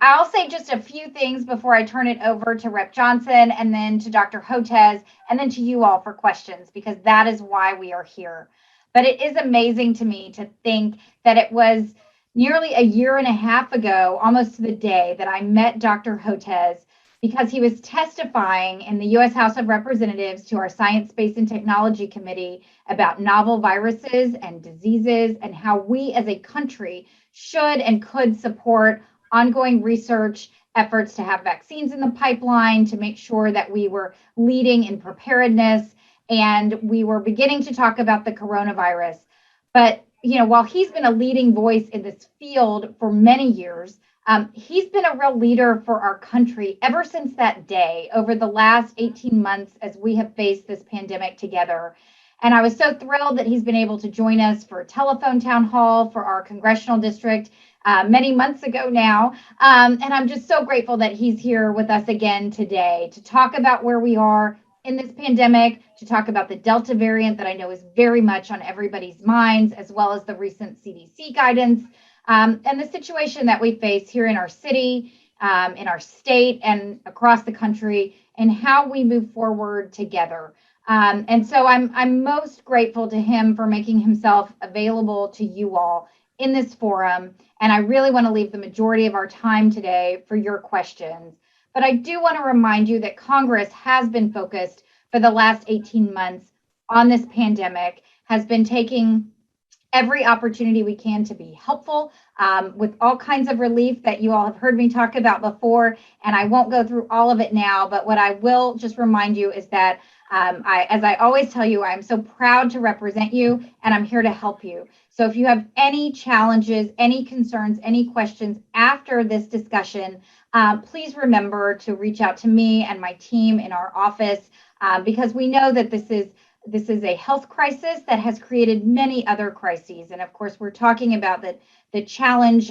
I'll say just a few things before I turn it over to Rep. Johnson and then to Dr. Hotez and then to you all for questions, because that is why we are here. But it is amazing to me to think that it was nearly a year and a half ago, almost to the day, that I met Dr. Hotez because he was testifying in the U.S. House of Representatives to our Science, Space, and Technology Committee about novel viruses and diseases and how we as a country should and could support ongoing research efforts to have vaccines in the pipeline, to make sure that we were leading in preparedness, and we were beginning to talk about the coronavirus. But while he's been a leading voice in this field for many years, he's been a real leader for our country ever since that day, over the last 18 months as we have faced this pandemic together. And I was so thrilled that he's been able to join us for a telephone town hall for our congressional district many months ago now. And I'm just so grateful that he's here with us again today to talk about where we are in this pandemic, to talk about the Delta variant that I know is very much on everybody's minds, as well as the recent CDC guidance, and the situation that we face here in our city, in our state, and across the country, and how we move forward together. And so I'm most grateful to him for making himself available to you all in this forum. And I really want to leave the majority of our time today for your questions. But I do want to remind you that Congress has been focused for the last 18 months on this pandemic, has been taking every opportunity we can to be helpful with all kinds of relief that you all have heard me talk about before. And I won't go through all of it now, but what I will just remind you is that as I always tell you, I'm so proud to represent you, and I'm here to help you. So if you have any challenges, any concerns, any questions after this discussion, please remember to reach out to me and my team in our office, because we know that this is a health crisis that has created many other crises. And of course, we're talking about the challenge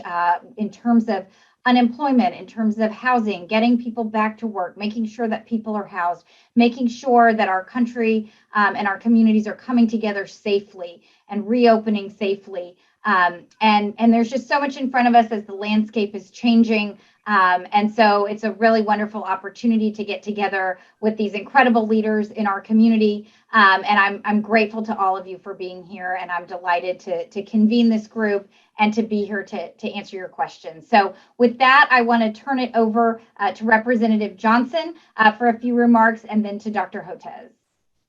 in terms of unemployment, in terms of housing, getting people back to work, making sure that people are housed, making sure that our country and our communities are coming together safely and reopening safely. And there's just so much in front of us as the landscape is changing. And so it's a really wonderful opportunity to get together with these incredible leaders in our community. And I'm grateful to all of you for being here, and I'm delighted to convene this group and to be here to answer your questions. So with that, I want to turn it over to Representative Johnson for a few remarks, and then to Dr. Hotez.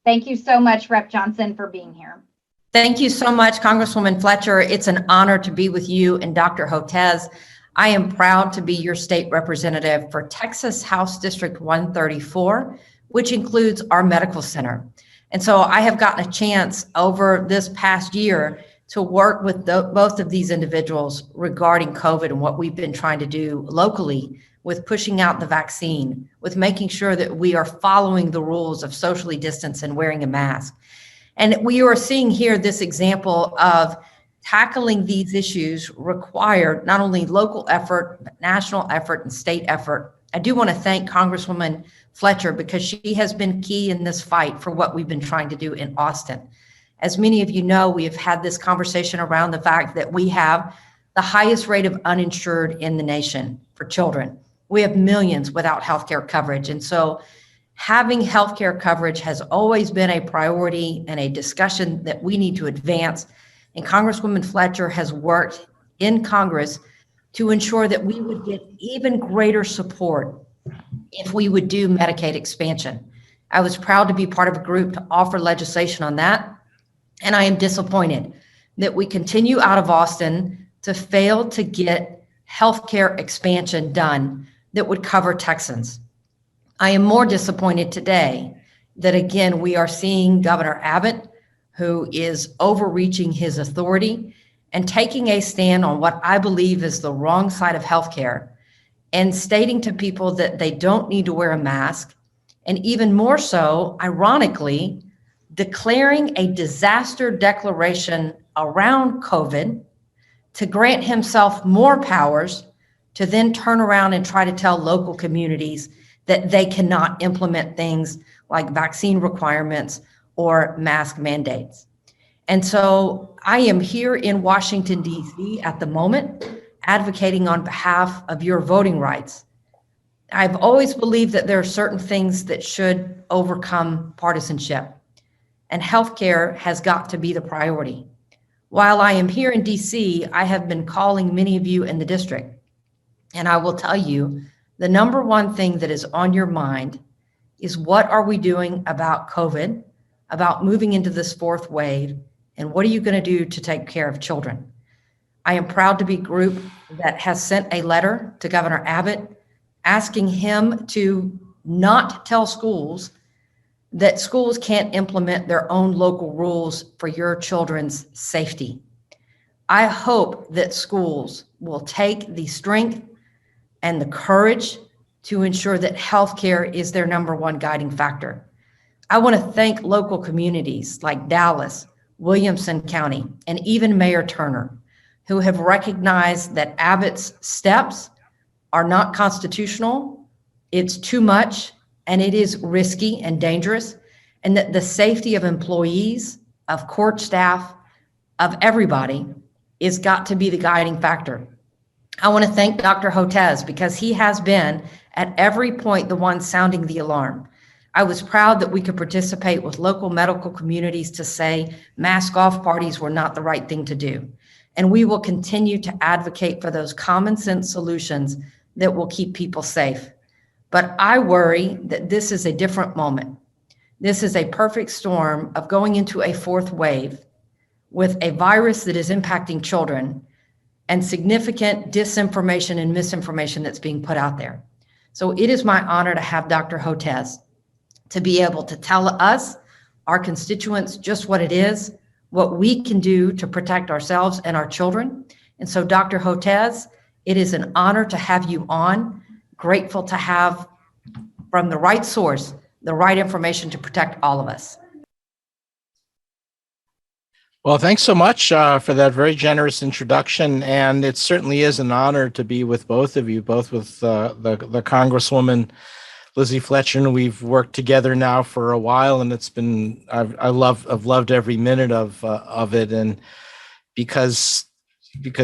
Thank you so much, Rep. Johnson, for being here. Thank you so much, Congresswoman Fletcher. It's an honor to be with you and Dr. Hotez. I am proud to be your state representative for Texas House District 134, which includes our medical center. And so I have gotten a chance over this past year to work with both of these individuals regarding COVID and what we've been trying to do locally with pushing out the vaccine, with making sure that we are following the rules of socially distance and wearing a mask. And we are seeing here this example of tackling these issues require not only local effort, but national effort and state effort. I do want to thank Congresswoman Fletcher because she has been key in this fight for what we've been trying to do in Austin. As many of you know, we have had this conversation around the fact that we have the highest rate of uninsured in the nation for children. We have millions without healthcare coverage. And so having healthcare coverage has always been a priority and a discussion that we need to advance. And Congresswoman Fletcher has worked in Congress to ensure that we would get even greater support if we would do Medicaid expansion. I was proud to be part of a group to offer legislation on that. And I am disappointed that we continue out of Austin to fail to get healthcare expansion done that would cover Texans. I am more disappointed today that, again, we are seeing Governor Abbott, who is overreaching his authority and taking a stand on what I believe is the wrong side of healthcare and stating to people that they don't need to wear a mask. And even more so, ironically, declaring a disaster declaration around COVID to grant himself more powers to then turn around and try to tell local communities that they cannot implement things like vaccine requirements or mask mandates. And so I am here in Washington, D.C. at the moment advocating on behalf of your voting rights. I've always believed that there are certain things that should overcome partisanship, and healthcare has got to be the priority. While I am here in DC, I have been calling many of you in the district, and I will tell you the number one thing that is on your mind is what are we doing about COVID, about moving into this fourth wave, and what are you going to do to take care of children? I am proud to be a group that has sent a letter to Governor Abbott asking him to not tell schools that schools can't implement their own local rules for your children's safety. I hope that schools will take the strength and the courage to ensure that healthcare is their number one guiding factor. I want to thank local communities like Dallas, Williamson County, and even Mayor Turner, who have recognized that Abbott's steps are not constitutional, it's too much, and it is risky and dangerous, and that the safety of employees, of court staff, of everybody is got to be the guiding factor. I want to thank Dr. Hotez because he has been at every point the one sounding the alarm. I was proud that we could participate with local medical communities to say mask off parties were not the right thing to do. And we will continue to advocate for those common sense solutions that will keep people safe. But I worry that this is a different moment. This is a perfect storm of going into a fourth wave with a virus that is impacting children and significant disinformation and misinformation that's being put out there. So it is my honor to have Dr. Hotez to be able to tell us, our constituents, just what it is, what we can do to protect ourselves and our children. And so Dr. Hotez, it is an honor to have you on. Grateful to have from the right source, the right information to protect all of us. Well, thanks so much for that very generous introduction. And it certainly is an honor to be with both of you, both with the Congresswoman Lizzie Fletcher, and we've worked together now for a while, and it's been I've loved every minute of it, and because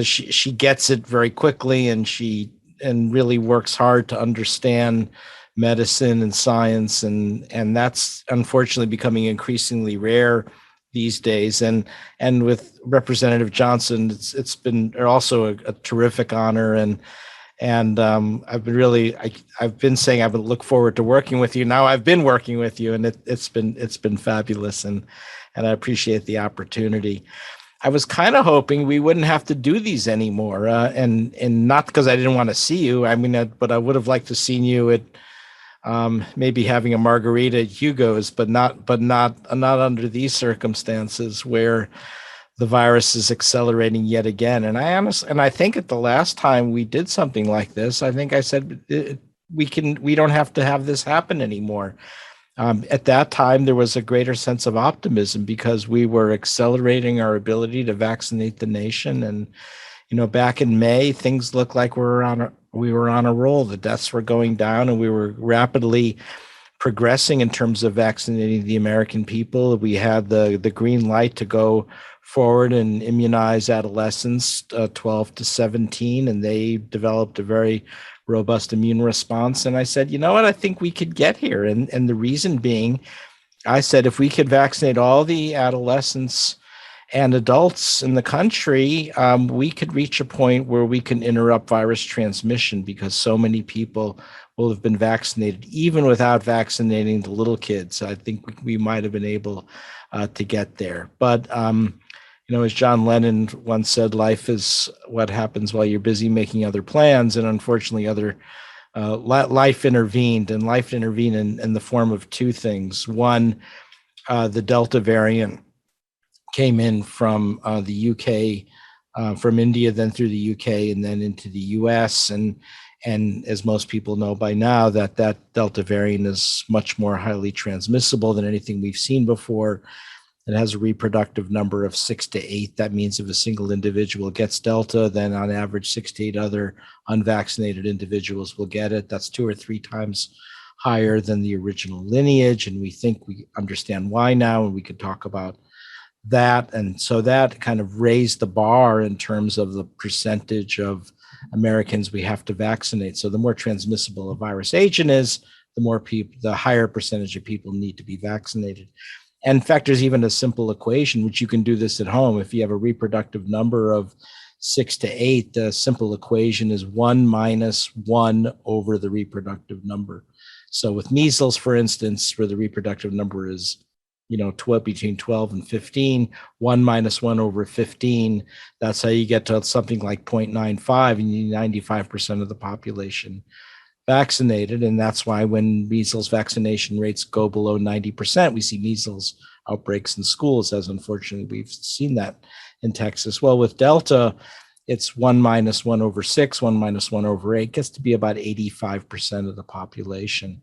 she gets it very quickly, and she really works hard to understand medicine and science, and that's unfortunately becoming increasingly rare these days. And with Representative Johnson, it's been also a terrific honor, and I've been saying I would look forward to working with you. Now I've been working with you, and it's been fabulous, and I appreciate the opportunity. I was kind of hoping we wouldn't have to do these anymore, and not because I didn't want to see you. I mean, but I would have liked to seen you at maybe having a margarita at Hugo's, but not under these circumstances where the virus is accelerating yet again. And I think at the last time we did something like this, I think I said we don't have to have this happen anymore. At that time, there was a greater sense of optimism because we were accelerating our ability to vaccinate the nation. And, back in May, things looked like we were on a roll. The deaths were going down, and we were rapidly progressing in terms of vaccinating the American people. We had the green light to go forward and immunize adolescents 12 to 17, and they developed a very robust immune response. And I said, you know what, I think we could get here. And the reason being, I said, if we could vaccinate all the adolescents and adults in the country, we could reach a point where we can interrupt virus transmission because so many people will have been vaccinated, even without vaccinating the little kids. I think we might have been able to get there. But as John Lennon once said, life is what happens while you're busy making other plans. And unfortunately, life intervened in the form of two things. One, the Delta variant came in from the UK, from India, then through the UK, and then into the US. And as most people know by now, that Delta variant is much more highly transmissible than anything we've seen before. It has a reproductive number of 6 to 8. That means if a single individual gets Delta, then on average 6 to 8 other unvaccinated individuals will get it. That's 2 or 3 times higher than the original lineage. And we think we understand why now, and we could talk about that. And so that kind of raised the bar in terms of the percentage of Americans we have to vaccinate. So the more transmissible a virus agent is, the higher percentage of people need to be vaccinated. And in fact, there's even a simple equation, which you can do this at home. If you have a reproductive number of 6 to 8, the simple equation is 1 minus 1 over the reproductive number. So with measles, for instance, where the reproductive number is, 12, between 12 and 15, 1 minus 1 over 15, that's how you get to something like 0.95, and you need 95% of the population vaccinated. And that's why when measles vaccination rates go below 90%, we see measles outbreaks in schools, as unfortunately we've seen that in Texas. Well, with Delta, it's 1 minus 1 over 6, 1 minus 1 over 8, gets to be about 85% of the population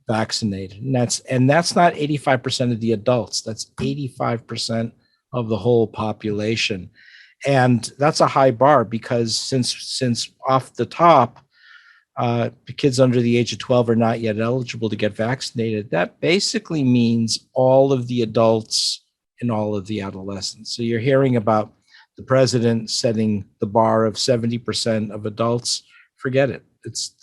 vaccinated. And that's not 85% of the adults, that's 85% of the whole population. And that's a high bar, because since off the top, the kids under the age of 12 are not yet eligible to get vaccinated, that basically means all of the adults and all of the adolescents. So you're hearing about the president setting the bar of 70% of adults. Forget it.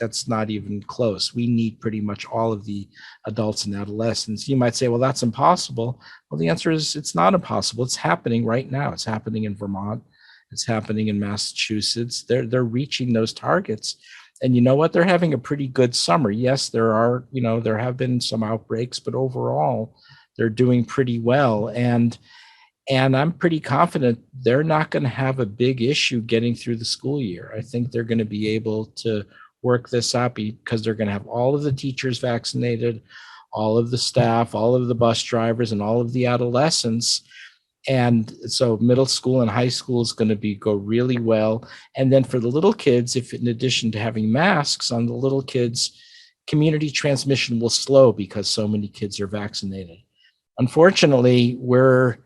That's not even close. We need pretty much all of the adults and adolescents. You might say, well, that's impossible. Well, the answer is it's not impossible. It's happening right now. It's happening in Vermont. It's happening in Massachusetts. They're reaching those targets. And you know what? They're having a pretty good summer. Yes, there have been some outbreaks, but overall, they're doing pretty well. And I'm pretty confident they're not going to have a big issue getting through the school year. I think they're going to be able to work this out, because they're going to have all of the teachers vaccinated, all of the staff, all of the bus drivers, and all of the adolescents. And so middle school and high school is going to go really well. And then for the little kids, if in addition to having masks on the little kids, community transmission will slow because so many kids are vaccinated. Unfortunately, we're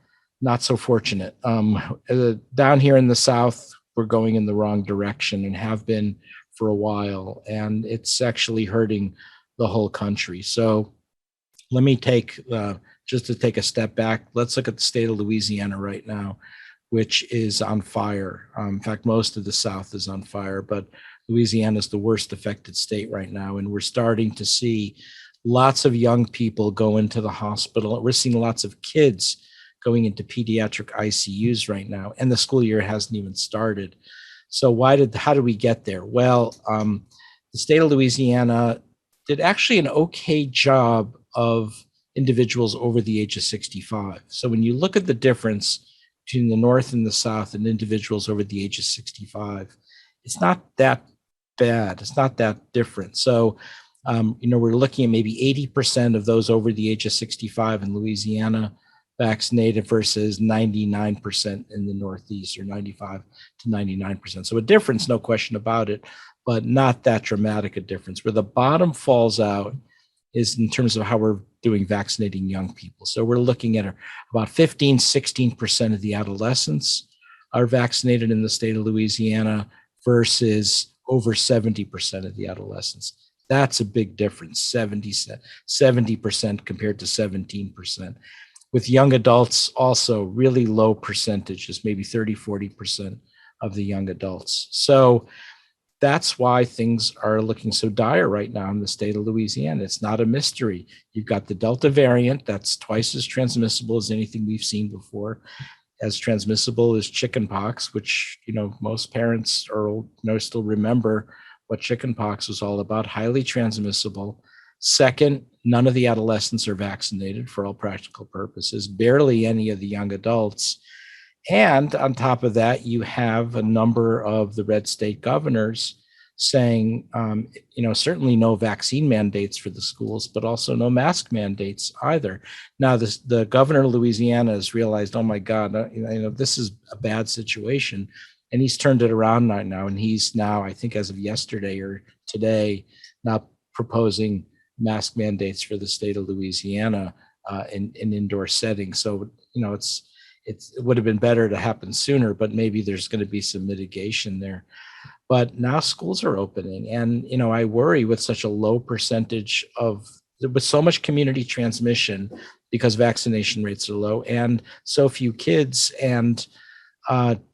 not so fortunate. Down here in the South, we're going in the wrong direction and have been for a while, and it's actually hurting the whole country. So let me just to take a step back, let's look at the state of Louisiana right now, which is on fire. In fact, most of the South is on fire, but Louisiana is the worst affected state right now. And we're starting to see lots of young people go into the hospital. We're seeing lots of kids going into pediatric ICUs right now, and the school year hasn't even started. So how did we get there? Well, the state of Louisiana did actually an okay job of individuals over the age of 65. So when you look at the difference between the North and the South and individuals over the age of 65, it's not that bad. It's not that different. So, we're looking at maybe 80% of those over the age of 65 in Louisiana vaccinated versus 99% in the Northeast, or 95 to 99%. So a difference, no question about it, but not that dramatic a difference. Where the bottom falls out is in terms of how we're doing vaccinating young people. So we're looking at about 15, 16% of the adolescents are vaccinated in the state of Louisiana versus over 70% of the adolescents. That's a big difference, 70% compared to 17%. With young adults, also really low percentages, maybe 30, 40% of the young adults. So that's why things are looking so dire right now in the state of Louisiana. It's not a mystery. You've got the Delta variant that's twice as transmissible as anything we've seen before, as transmissible as chickenpox, which, most parents still remember what chickenpox was all about, highly transmissible. Second, none of the adolescents are vaccinated for all practical purposes, barely any of the young adults. And on top of that, you have a number of the red state governors saying, certainly no vaccine mandates for the schools, but also no mask mandates either. Now, the governor of Louisiana has realized, oh my God, this is a bad situation. And he's turned it around right now. And he's now, I think as of yesterday or today, now proposing mask mandates for the state of Louisiana in indoor settings. So, it would have been better to happen sooner, but maybe there's going to be some mitigation there. But now schools are opening, and I worry with such a low percentage with so much community transmission because vaccination rates are low and so few kids, and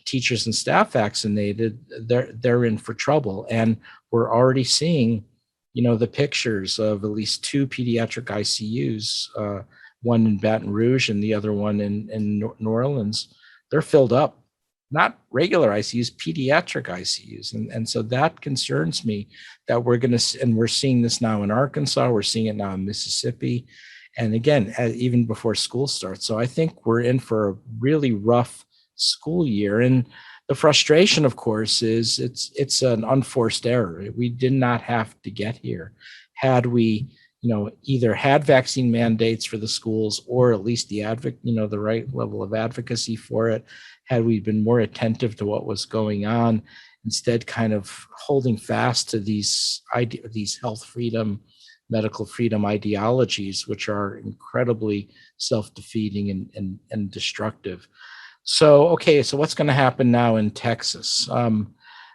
teachers and staff vaccinated, they're in for trouble. And we're already seeing, the pictures of at least 2 pediatric ICUs, one in Baton Rouge and the other one in New Orleans. They're filled up, not regular ICUs, pediatric ICUs. And so that concerns me that we're seeing this now in Arkansas, we're seeing it now in Mississippi. And again, even before school starts. So I think we're in for a really rough school year. And the frustration, of course, is it's an unforced error. We did not have to get here. Had we, either had vaccine mandates for the schools or at least the right level of advocacy for it, had we been more attentive to what was going on, instead kind of holding fast to these health freedom, medical freedom ideologies, which are incredibly self-defeating and destructive. So what's going to happen now in Texas?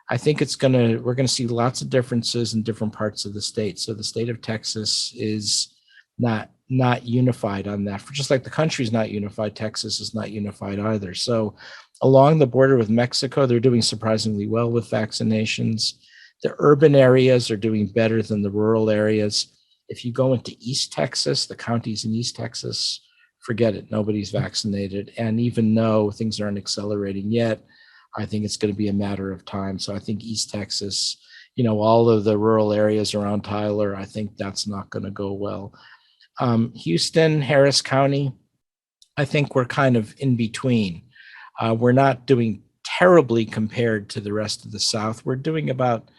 I think we're going to see lots of differences in different parts of the state. So the state of Texas is not unified on that. Just like the country is not unified, Texas is not unified either. So along the border with Mexico, they're doing surprisingly well with vaccinations. The urban areas are doing better than the rural areas. If you go into East Texas, the counties in East Texas, forget it, nobody's vaccinated. And even though things aren't accelerating yet, I think it's going to be a matter of time. So I think East Texas, all of the rural areas around Tyler, I think that's not going to go well. Houston, Harris County, I think we're kind of in between. We're not doing terribly compared to the rest of the South. We're doing about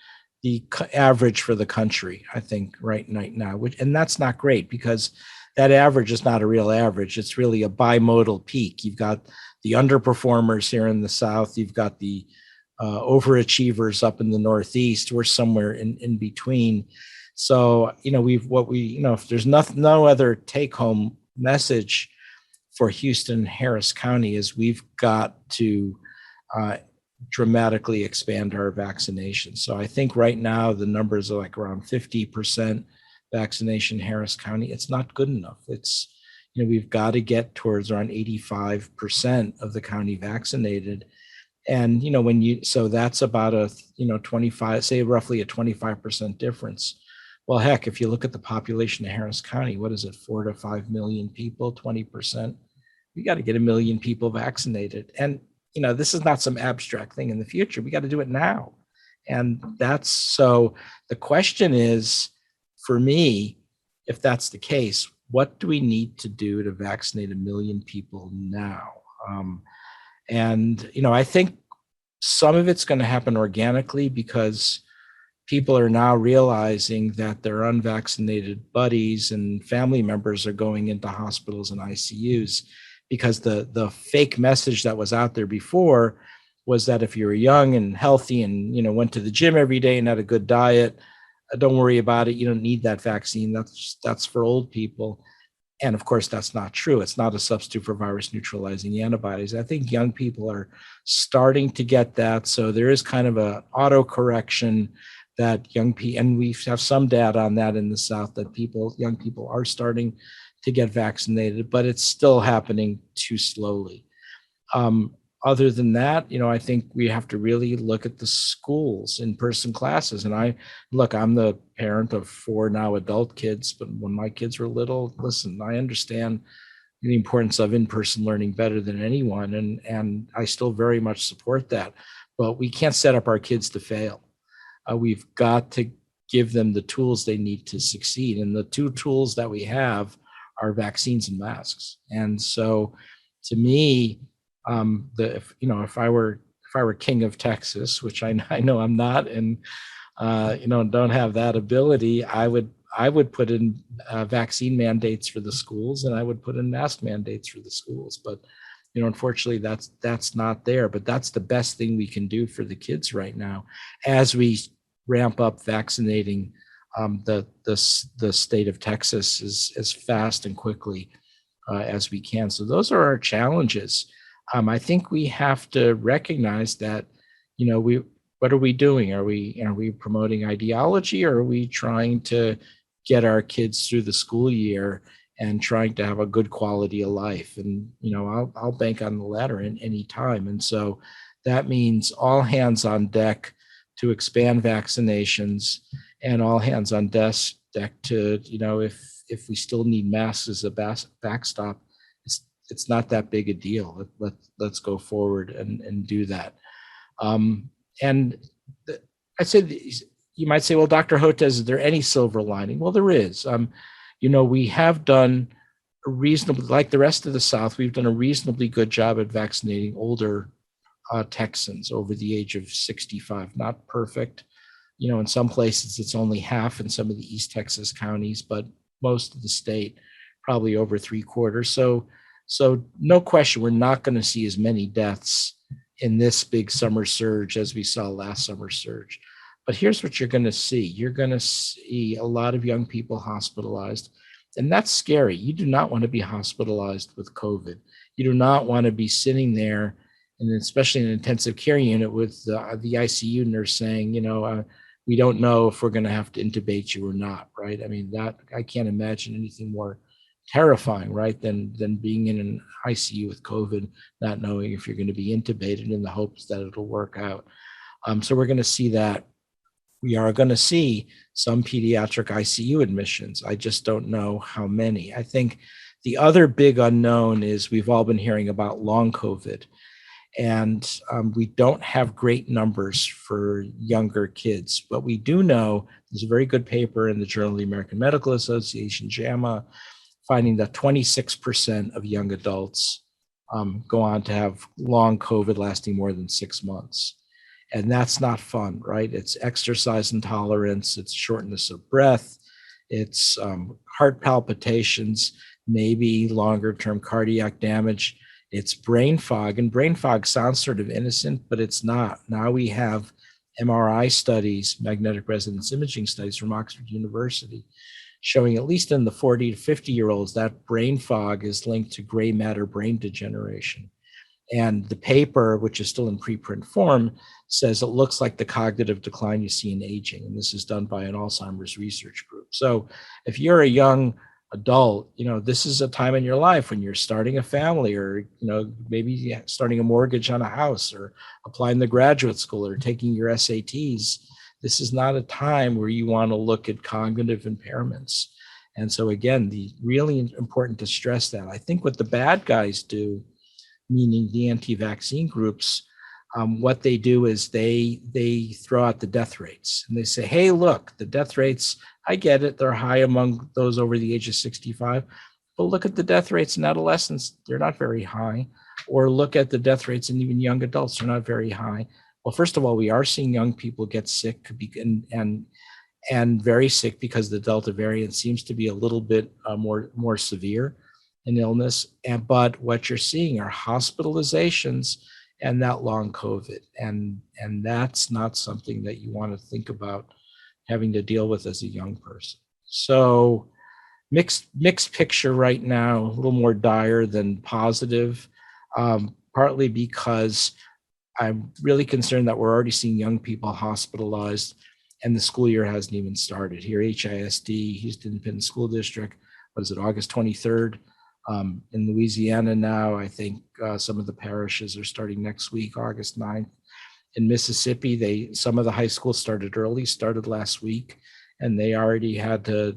the average for the country, I think, right now, and that's not great because that average is not a real average. It's really a bimodal peak. You've got the underperformers here in the South. You've got the overachievers up in the Northeast. We're somewhere in between. So, if there's no other take-home message for Houston, Harris County, is we've got to dramatically expand our vaccinations. So I think right now the numbers are like around 50% vaccination in Harris County. It's not good enough. It's, we've got to get towards around 85% of the county vaccinated. And, so that's about a, 25, say roughly a 25% difference. Well, heck, if you look at the population of Harris County, what is it, 4 to 5 million people, 20%? We got to get 1 million people vaccinated. And, this is not some abstract thing in the future. We got to do it now. And so the question is, for me, if that's the case, what do we need to do to vaccinate 1 million people now? I think some of it's going to happen organically because people are now realizing that their unvaccinated buddies and family members are going into hospitals and ICUs, because the fake message that was out there before was that if you were young and healthy and went to the gym every day and had a good diet, don't worry about it. You don't need that vaccine. That's for old people. And of course, that's not true. It's not a substitute for virus neutralizing antibodies. I think young people are starting to get that. So there is kind of a autocorrection that young people, and we have some data on that in the South, that young people are starting to get vaccinated, but it's still happening too slowly. Other than that, I think we have to really look at the schools, in-person classes. And I'm the parent of 4 now adult kids, but when my kids were little, listen, I understand the importance of in-person learning better than anyone. And I still very much support that, but we can't set up our kids to fail. We've got to give them the tools they need to succeed. And the 2 tools that we have are vaccines and masks. And so to me, if I were king of Texas, which I know I'm not, and don't have that ability, I would put in vaccine mandates for the schools, and I would put in mask mandates for the schools. But unfortunately, that's not there. But that's the best thing we can do for the kids right now, as we ramp up vaccinating the state of Texas as fast and quickly as we can. So those are our challenges. I think we have to recognize that, what are we doing? Are we promoting ideology, or are we trying to get our kids through the school year and trying to have a good quality of life. And, I'll bank on the latter in any time. And so that means all hands on deck to expand vaccinations, and all hands on deck to, if we still need masks as a backstop, it's not that big a deal. Let's go forward and do that. And I said, you might say, well, Dr. Hotez, is there any silver lining? Well, there is. We have done a reasonably, like the rest of the South, we've done a reasonably good job at vaccinating older Texans over the age of 65. Not perfect. In some places it's only half in some of the East Texas counties, but most of the state, probably over 3/4. So no question, we're not going to see as many deaths in this big summer surge as we saw last summer surge. But here's what you're going to see. You're going to see a lot of young people hospitalized, and that's scary. You do not want to be hospitalized with COVID. You do not want to be sitting there, and especially in an intensive care unit with the ICU nurse saying, we don't know if we're going to have to intubate you or not, right? I mean, that I can't imagine anything more terrifying, right, than being in an ICU with COVID, not knowing if you're going to be intubated in the hopes that it'll work out. So we're going to see that. We are going to see some pediatric ICU admissions. I just don't know how many. I think the other big unknown is we've all been hearing about long COVID, and we don't have great numbers for younger kids. But we do know there's a very good paper in the Journal of the American Medical Association, JAMA, finding that 26% of young adults go on to have long COVID lasting more than 6 months. And that's not fun, right? It's exercise intolerance, it's shortness of breath, it's heart palpitations, maybe longer term cardiac damage. It's brain fog, and brain fog sounds sort of innocent, but it's not. Now we have MRI studies, magnetic resonance imaging studies from Oxford University, showing at least in the 40 to 50-year-olds that brain fog is linked to gray matter brain degeneration. And the paper, which is still in preprint form, says it looks like the cognitive decline you see in aging. And this is done by an Alzheimer's research group. So if you're a young adult, this is a time in your life when you're starting a family, or, maybe starting a mortgage on a house, or applying to graduate school, or taking your SATs. This is not a time where you want to look at cognitive impairments. And so again, really important to stress that. I think what the bad guys do, meaning the anti-vaccine groups, what they do is they throw out the death rates, and they say, hey, look, the death rates, I get it, they're high among those over the age of 65, but look at the death rates in adolescents, they're not very high. Or look at the death rates in even young adults, they're not very high. Well, first of all, we are seeing young people get sick and very sick because the Delta variant seems to be a little bit more severe in illness. But what you're seeing are hospitalizations and that long COVID. And that's not something that you want to think about having to deal with as a young person. So mixed picture right now, a little more dire than positive, partly because I'm really concerned that we're already seeing young people hospitalized, and the school year hasn't even started. Here, HISD, Houston Independent School District, August 23rd? In Louisiana now, I think some of the parishes are starting next week, August 9th. In Mississippi, some of the high schools started last week, and they already had to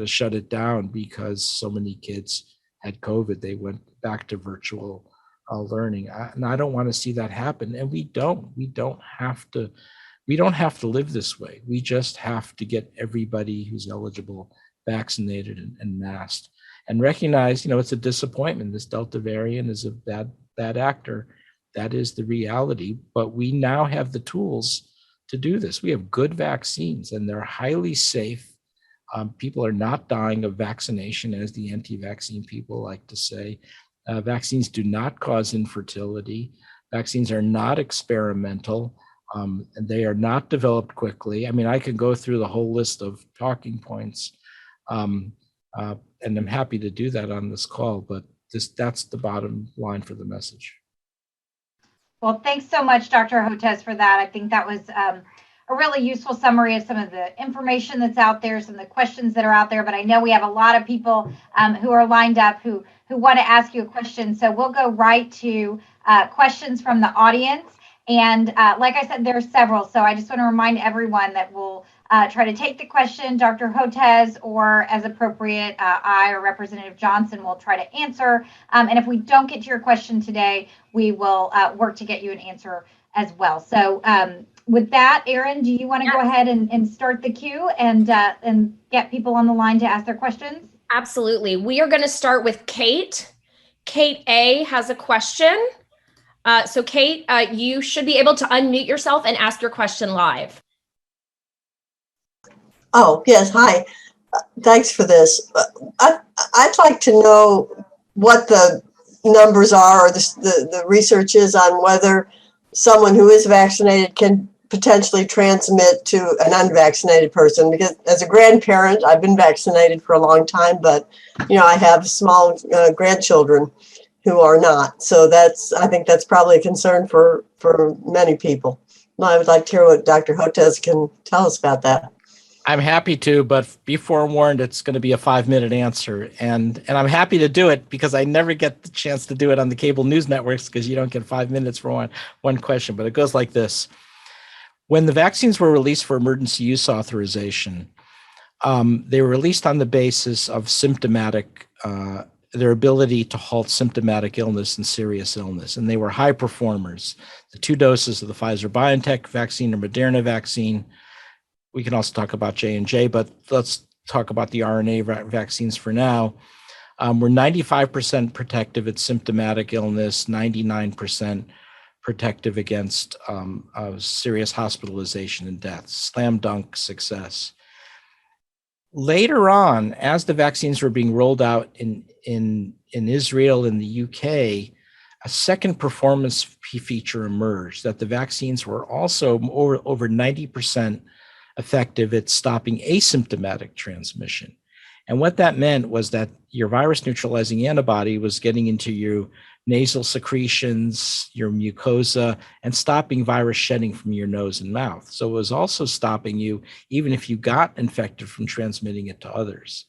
shut it down because so many kids had COVID. They went back to virtual learning, and I don't want to see that happen. And we don't have to live this way. We just have to get everybody who's eligible vaccinated and masked, and recognize, it's a disappointment. This Delta variant is a bad actor. That is the reality, but we now have the tools to do this. We have good vaccines, and they're highly safe. People are not dying of vaccination, as the anti-vaccine people like to say. Vaccines do not cause infertility. Vaccines are not experimental. And they are not developed quickly. I mean, I can go through the whole list of talking points, and I'm happy to do that on this call, but that's the bottom line for the message. Well, thanks so much, Dr. Hotez, for that. I think that was a really useful summary of some of the information that's out there, some of the questions that are out there. But I know we have a lot of people who are lined up who want to ask you a question. So we'll go right to questions from the audience. And like I said, there are several. So I just want to remind everyone that we'll try to take the question, Dr. Hotez, or as appropriate, I or Representative Johnson will try to answer. And if we don't get to your question today, we will work to get you an answer as well. So with that, Erin, do you want to go ahead and start the queue and get people on the line to ask their questions? Absolutely. We are going to start with Kate. Kate A has a question. So Kate, you should be able to unmute yourself and ask your question live. Oh, yes. Hi. Thanks for this. I'd like to know what the numbers are or the research is on whether someone who is vaccinated can potentially transmit to an unvaccinated person. Because as a grandparent, I've been vaccinated for a long time, but, I have small grandchildren who are not. So I think that's probably a concern for many people. I would like to hear what Dr. Hotez can tell us about that. I'm happy to, but be forewarned, it's going to be a 5-minute answer. And I'm happy to do it because I never get the chance to do it on the cable news networks because you don't get 5 minutes for one question. But it goes like this. When the vaccines were released for emergency use authorization, they were released on the basis of their ability to halt symptomatic illness and serious illness. And they were high performers. The 2 doses of the Pfizer-BioNTech vaccine or Moderna vaccine. We can also talk about J&J, but let's talk about the RNA vaccines for now. We're 95% protective at symptomatic illness, 99% protective against serious hospitalization and death. Slam dunk success. Later on, as the vaccines were being rolled out in Israel and the UK, a second performance feature emerged that the vaccines were also over 90% effective at stopping asymptomatic transmission. And what that meant was that your virus neutralizing antibody was getting into your nasal secretions, your mucosa, and stopping virus shedding from your nose and mouth. So it was also stopping you, even if you got infected, from transmitting it to others.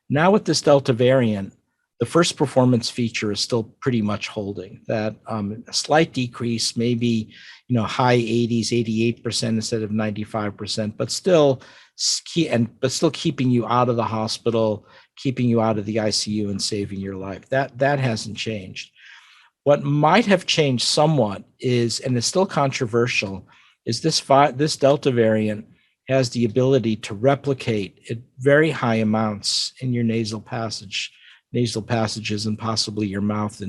Now with this Delta variant, the first performance feature is still pretty much holding. That a slight decrease, maybe high 80s, 88% instead of 95%, but still keeping you out of the hospital, keeping you out of the ICU, and saving your life. That hasn't changed. What might have changed somewhat is, and it's still controversial, is this Delta variant has the ability to replicate at very high amounts in your nasal passages, and possibly your mouth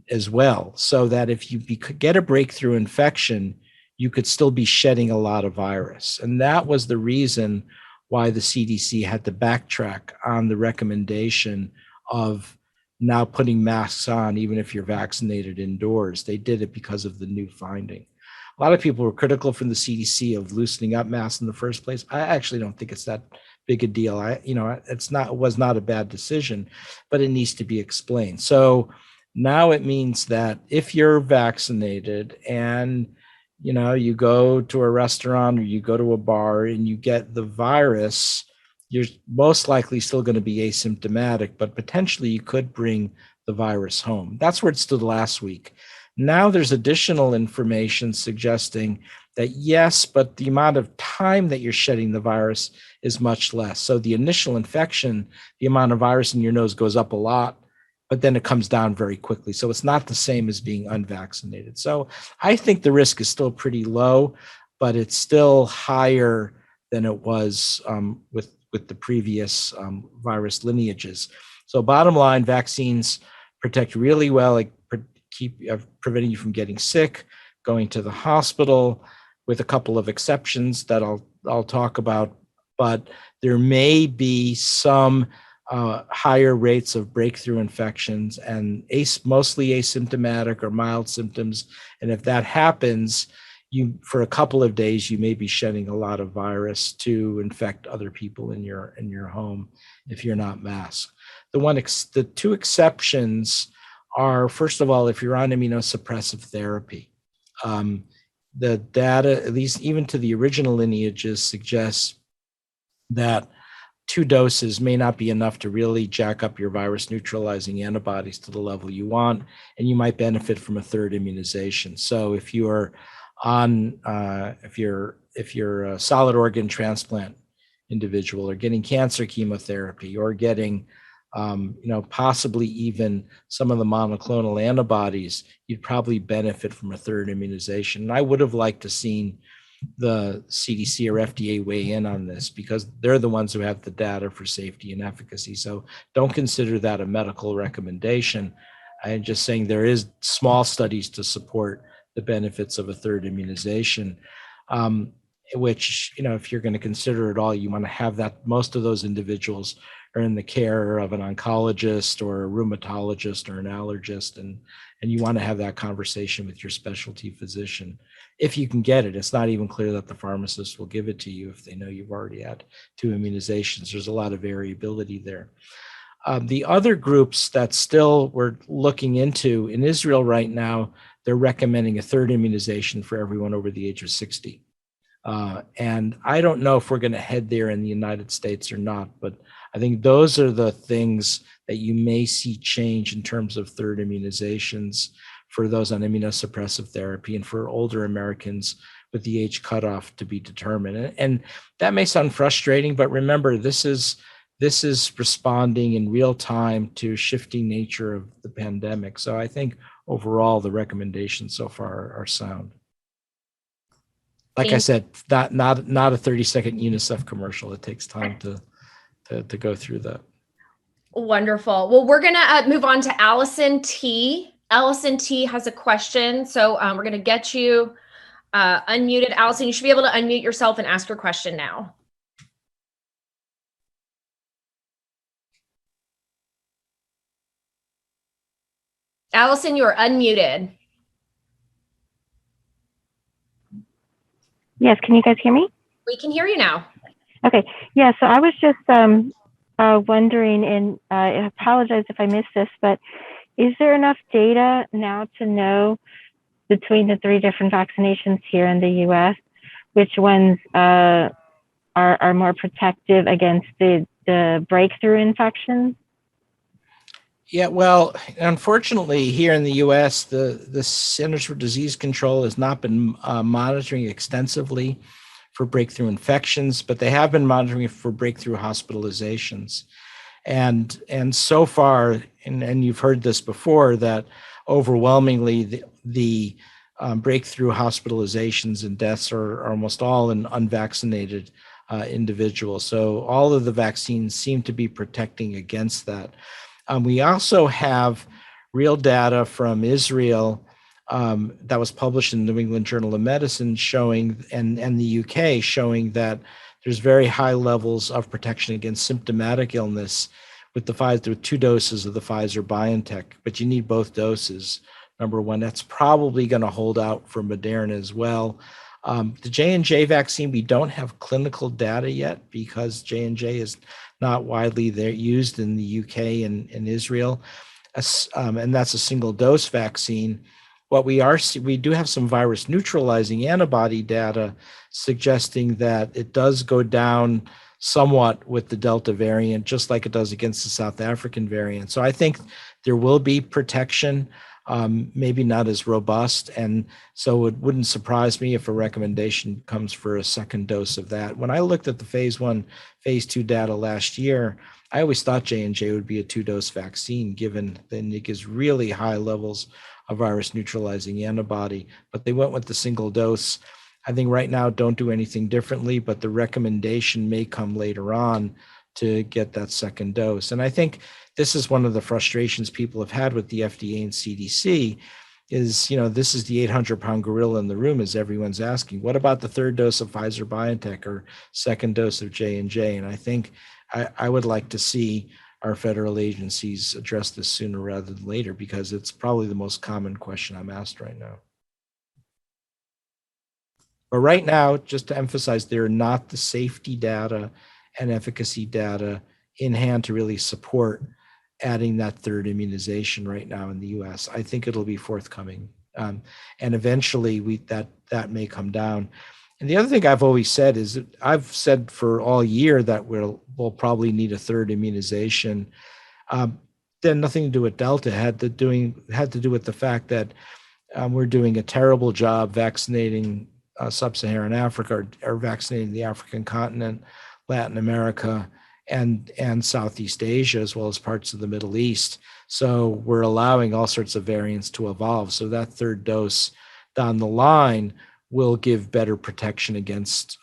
as well. So that if you could get a breakthrough infection, you could still be shedding a lot of virus. And that was the reason why the CDC had to backtrack on the recommendation of now putting masks on, even if you're vaccinated indoors. They did it because of the new finding. A lot of people were critical from the CDC of loosening up masks in the first place. I actually don't think it's that big a deal. It was not a bad decision, but it needs to be explained. So now it means that if you're vaccinated and you go to a restaurant or you go to a bar and you get the virus, you're most likely still going to be asymptomatic, but potentially you could bring the virus home. That's where it stood last week. Now there's additional information suggesting that yes, but the amount of time that you're shedding the virus is much less. So the initial infection, the amount of virus in your nose goes up a lot, but then it comes down very quickly. So it's not the same as being unvaccinated. So I think the risk is still pretty low, but it's still higher than it was with the previous virus lineages. So bottom line, vaccines protect really well, preventing you from getting sick, going to the hospital, with a couple of exceptions that I'll talk about. But there may be some higher rates of breakthrough infections and mostly asymptomatic or mild symptoms. And if that happens, for a couple of days, you may be shedding a lot of virus to infect other people in your home if you're not masked. The 2 exceptions are, first of all, if you're on immunosuppressive therapy, the data, at least even to the original lineages, suggests that 2 doses may not be enough to really jack up your virus neutralizing antibodies to the level you want, and you might benefit from a 3rd immunization. So if you're on, if you're a solid organ transplant individual, or getting cancer chemotherapy, or getting, possibly even some of the monoclonal antibodies, you'd probably benefit from a 3rd immunization. And I would have liked to seen the CDC or FDA weigh in on this, because they're the ones who have the data for safety and efficacy. So don't consider that a medical recommendation. I'm just saying there is small studies to support the benefits of a 3rd immunization, which, if you're going to consider it all, you want to have that most of those individuals are in the care of an oncologist or a rheumatologist or an allergist, and you want to have that conversation with your specialty physician if you can get it. It's not even clear that the pharmacist will give it to you if they know you've already had 2 immunizations. There's a lot of variability there. The other groups that still we're looking into in Israel right now, they're recommending a 3rd immunization for everyone over the age of 60. And I don't know if we're going to head there in the United States or not, but I think those are the things that you may see change in terms of 3rd immunizations for those on immunosuppressive therapy and for older Americans with the age cutoff to be determined. And that may sound frustrating, but remember, this is responding in real time to shifting nature of the pandemic. So I think overall the recommendations so far are sound. Like I said, not a 30-second UNICEF commercial. It takes time to go through that. Wonderful. Well, we're going to move on to Allison T. Allison T has a question. So we're going to get you unmuted. Allison, you should be able to unmute yourself and ask your question now. Allison, you are unmuted. Yes, can you guys hear me? We can hear you now. Okay, yeah, so I was just wondering, and I apologize if I missed this, but is there enough data now to know between the 3 different vaccinations here in the U.S., which ones are more protective against the breakthrough infections? Yeah, well, unfortunately, here in the U.S., the Centers for Disease Control has not been monitoring extensively for breakthrough infections, but they have been monitoring for breakthrough hospitalizations. And so far, and you've heard this before, that overwhelmingly the breakthrough hospitalizations and deaths are almost all in unvaccinated individuals. So all of the vaccines seem to be protecting against that. We also have real data from Israel that was published in the New England Journal of Medicine showing, and the UK showing, that there's very high levels of protection against symptomatic illness with the Pfizer, with 2 doses of the Pfizer-BioNTech, but you need both doses. Number one, that's probably going to hold out for Moderna as well. The J&J vaccine, we don't have clinical data yet because J&J is not widely used in the UK and in Israel, and that's a single dose vaccine. What we do have some virus neutralizing antibody data suggesting that it does go down somewhat with the Delta variant, just like it does against the South African variant. So I think there will be protection, maybe not as robust. And so it wouldn't surprise me if a recommendation comes for a 2nd dose of that. When I looked at the phase 1, phase 2 data last year, I always thought J&J would be a 2-dose vaccine, given that it gives really high levels of virus neutralizing antibody, but they went with the single dose. I think right now, don't do anything differently, but the recommendation may come later on to get that 2nd dose. And I think this is one of the frustrations people have had with the FDA and CDC is, this is the 800-pound gorilla in the room, as everyone's asking, what about the 3rd dose of Pfizer-BioNTech or 2nd dose of J&J? And I think I would like to see our federal agencies address this sooner rather than later, because it's probably the most common question I'm asked right now. But right now, just to emphasize, there are not the safety data and efficacy data in hand to really support adding that 3rd immunization right now in the US. I think it'll be forthcoming And eventually that may come down. And the other thing I've always said is that I've said for all year that we'll probably need a third immunization. Then nothing to do with Delta, had to do with the fact that we're doing a terrible job vaccinating sub-Saharan Africa or vaccinating the African continent, Latin America, and Southeast Asia, as well as parts of the Middle East. So we're allowing all sorts of variants to evolve. So that third dose down the line will give better protection against,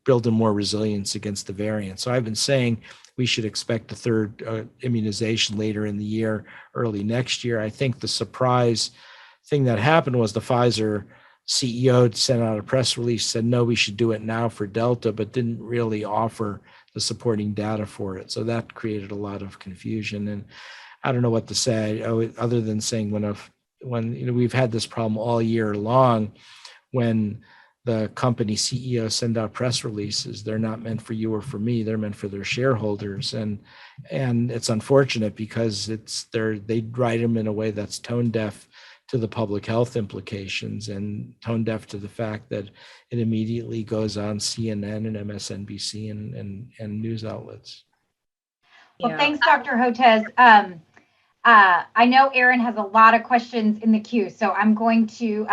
building more resilience against the variant. So I've been saying we should expect a third immunization later in the year, early next year. I think the surprise thing that happened was the Pfizer CEO sent out a press release, said, no, we should do it now for Delta, but didn't really offer the supporting data for it. So that created a lot of confusion. And I don't know what to say other than saying when we've had this problem all year long, when the company CEO send out press releases, they're not meant for you or for me, they're meant for their shareholders. And it's unfortunate because they write them in a way that's tone deaf to the public health implications and tone deaf to the fact that it immediately goes on CNN and MSNBC and news outlets. Well, thanks, Dr. Hotez. I know Aaron has a lot of questions in the queue, so I'm going to,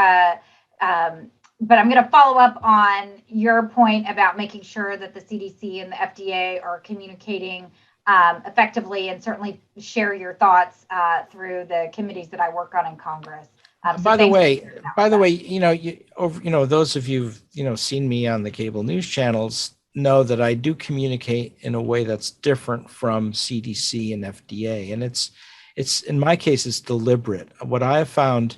but I'm going to follow up on your point about making sure that the CDC and the FDA are communicating effectively, and certainly share your thoughts through the committees that I work on in Congress. By the way, those of you who've seen me on the cable news channels know that I do communicate in a way that's different from CDC and FDA, and it's in my case it's deliberate. What I have found